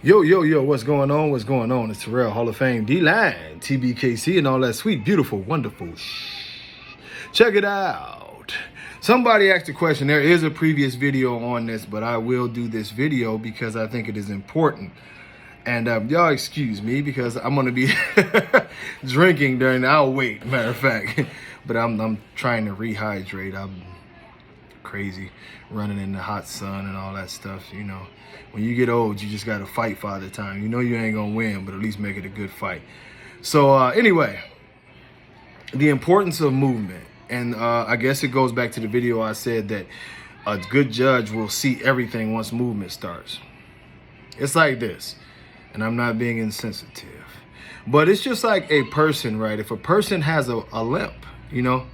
Yo, yo, yo, what's going on? What's going on? It's Terrell, Hall of Fame, D-Line, TBKC, and all that sweet, beautiful, wonderful Check it out. Somebody asked a question. There is a previous video on this, but I will do this video because I think it is important. And y'all excuse me because I'm going to be drinking during the, I'll wait, matter of fact. But I'm trying to rehydrate. I'm crazy running in the hot sun and all that stuff, you know. When you get old, you just got to fight Father Time. You know you ain't going to win, but at least make it a good fight. So anyway, the importance of movement. And I guess it goes back to the video I said that a good judge will see everything once movement starts. It's like this, and I'm not being insensitive, but it's just like a person, right? If a person has a limp, you know,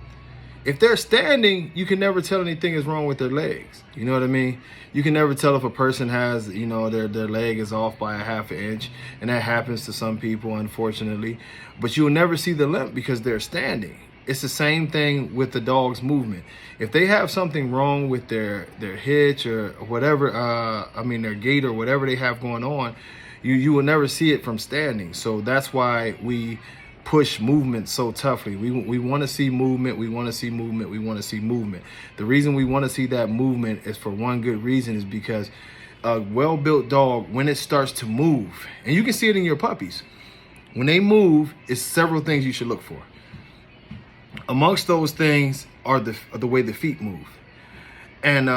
if they're standing, you can never tell anything is wrong with their legs. You know what I mean? You can never tell if a person has, you know, their leg is off by a half an inch, and that happens to some people, unfortunately. But you'll never see the limp because they're standing. It's the same thing with the dog's movement. If they have something wrong with their hitch or whatever, their gait or whatever they have going on, you will never see it from standing. So that's why we push movement so toughly. We want to see movement. We want to see movement. We want to see movement. The reason we want to see that movement is for one good reason, is because a well-built dog, when it starts to move, and you can see it in your puppies, when they move, it's several things you should look for. Amongst those things are the way the feet move. And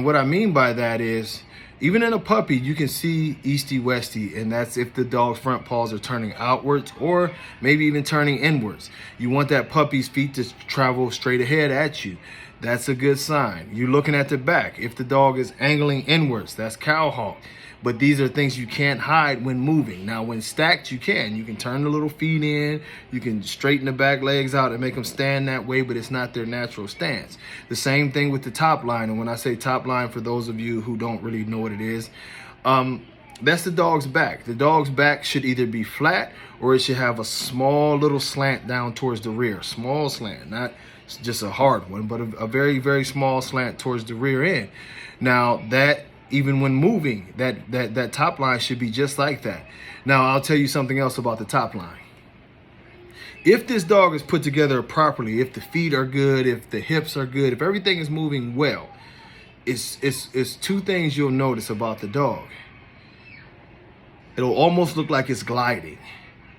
what I mean by that is, even in a puppy, you can see easty-westy, and that's if the dog's front paws are turning outwards or maybe even turning inwards. You want that puppy's feet to travel straight ahead at you. That's a good sign. You're looking at the back. If the dog is angling inwards, that's cowhawk. But these are things you can't hide when moving. Now, when stacked, you can. You can turn the little feet in. You can straighten the back legs out and make them stand that way, but it's not their natural stance. The same thing with the top line. And when I say top line, for those of you who don't really know what it is, that's the dog's back. The dog's back should either be flat or it should have a small little slant down towards the rear. Small slant, not just a hard one, but a very, very small slant towards the rear end. Now, that even when moving, that top line should be just like that. Now, I'll tell you something else about the top line. If this dog is put together properly, if the feet are good, if the hips are good, if everything is moving well, it's two things you'll notice about the dog. It'll almost look like it's gliding.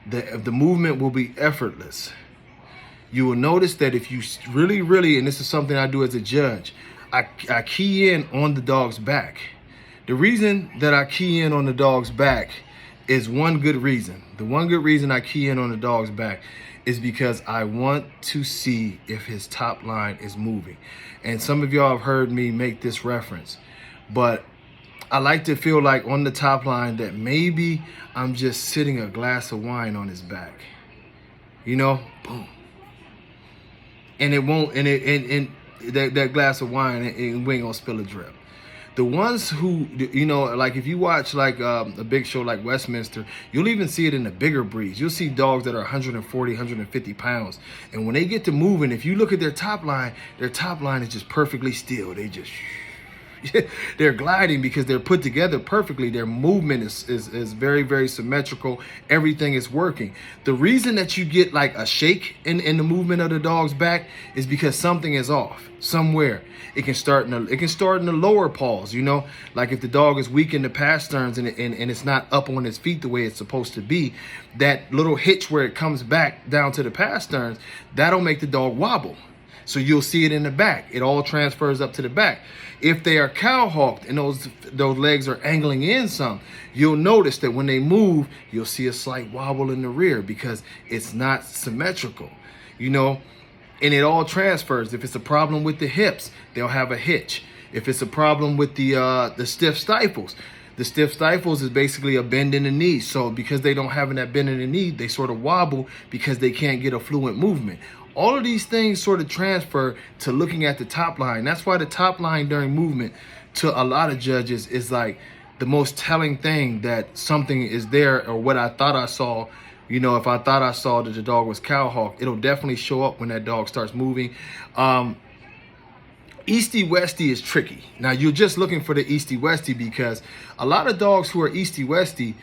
The movement will be effortless. You will notice that if you really, and this is something I do as a judge, I key in on the dog's back. The reason that I key in on the dog's back is one good reason. The one good reason I key in on the dog's back is because I want to see if his top line is moving. And some of y'all have heard me make this reference, but I like to feel like on the top line that maybe I'm just sitting a glass of wine on his back. You know, boom. And it won't, and that glass of wine, and we ain't gonna spill a drip. The ones who, you know, like if you watch like a big show like Westminster, you'll even see it in the bigger breeds. You'll see dogs that are 140, 150 pounds. And when they get to moving, if you look at their top line is just perfectly still. They just, they're gliding because they're put together perfectly. Their movement is very, very symmetrical. Everything is working. The reason that you get like a shake in the movement of the dog's back is because something is off somewhere. It can start in the lower paws, you know, like if the dog is weak in the pasterns and it's not up on its feet the way it's supposed to be, that little hitch where it comes back down to the pasterns, that'll make the dog wobble. So you'll see it in the back. It all transfers up to the back. If they are cowhawked and those legs are angling in some, you'll notice that when they move, you'll see a slight wobble in the rear because it's not symmetrical, you know, and it all transfers. If it's a problem with the hips, they'll have a hitch. If it's a problem with the stiff stifles, the stiff stifles is basically a bend in the knee. So because they don't have that bend in the knee, they sort of wobble because they can't get a fluent movement. All of these things sort of transfer to looking at the top line. That's why the top line during movement to a lot of judges is like the most telling thing that something is there, or what I thought I saw. You know, if I thought I saw that the dog was cowhawk, it'll definitely show up when that dog starts moving. Easty Westy is tricky. Now you're just looking for the Easty Westy because a lot of dogs who are Easty Westy,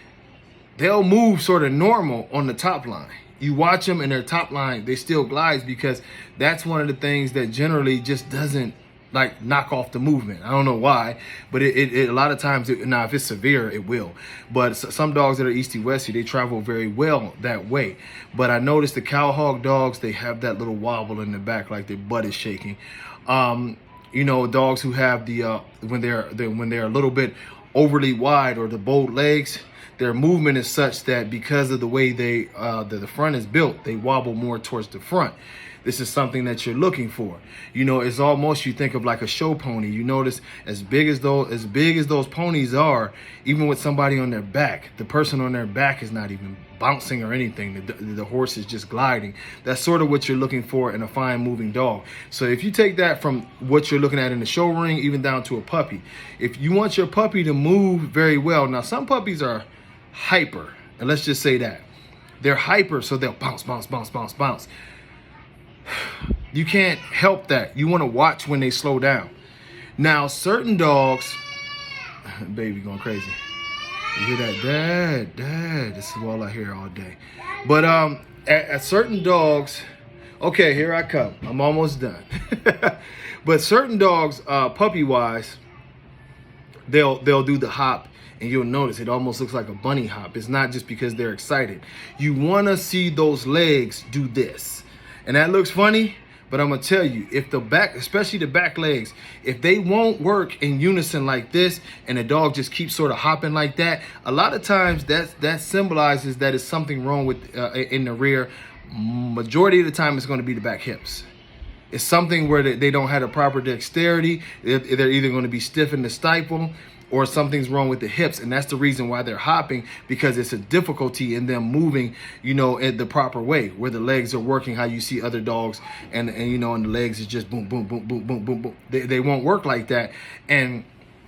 they'll move sort of normal on the top line. You watch them and their top line, they still glides because that's one of the things that generally just doesn't like knock off the movement. I don't know why, but it a lot of times, now if it's severe, it will. But some dogs that are Easty Westy, they travel very well that way. But I noticed the cow hog dogs, they have that little wobble in the back, like their butt is shaking. You know, dogs who have the when they're a little bit overly wide or the bowed legs, their movement is such that because of the way the front is built, they wobble more towards the front. This is something that you're looking for. You know, it's almost, you think of like a show pony. You notice as big as those ponies are, even with somebody on their back, the person on their back is not even bouncing or anything. The horse is just gliding. That's sort of what you're looking for in a fine moving dog. So if you take that from what you're looking at in the show ring, even down to a puppy, if you want your puppy to move very well, now some puppies are hyper, and let's just say that they're hyper, so they'll bounce, bounce, bounce, bounce, bounce. You can't help that. You want to watch when they slow down. Now, certain dogs, baby going crazy. You hear that? Dad. This is all I hear all day. But at certain dogs, okay, here I come. I'm almost done. But certain dogs, puppy-wise, they'll do the hop, and you'll notice it almost looks like a bunny hop. It's not just because they're excited. You want to see those legs do this. And that looks funny, but I'm going to tell you, if the back, especially the back legs, if they won't work in unison like this and the dog just keeps sort of hopping like that, a lot of times that symbolizes that it's something wrong with in the rear. Majority of the time, it's going to be the back hips. It's something where they don't have a proper dexterity. They're either going to be stiff in the stifle or something's wrong with the hips, and that's the reason why they're hopping, because it's a difficulty in them moving, you know, in the proper way, where the legs are working how you see other dogs, and you know, and the legs is just boom, boom, boom, boom, boom, boom, boom. They won't work like that. And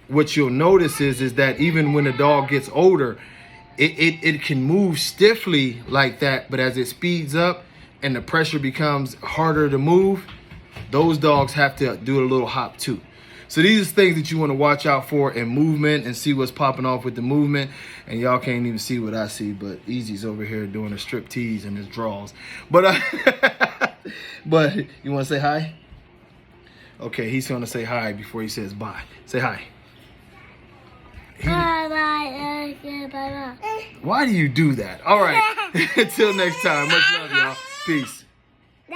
what you'll notice is that even when the dog gets older, it can move stiffly like that, but as it speeds up and the pressure becomes harder to move, those dogs have to do a little hop too. So these are things that you want to watch out for in movement and see what's popping off with the movement. And y'all can't even see what I see, but Easy's over here doing a strip tease in his draws. But but you want to say hi? Okay, he's going to say hi before he says bye. Say hi. Bye. Why do you do that? All right. Until next time. Much love, y'all. Peace.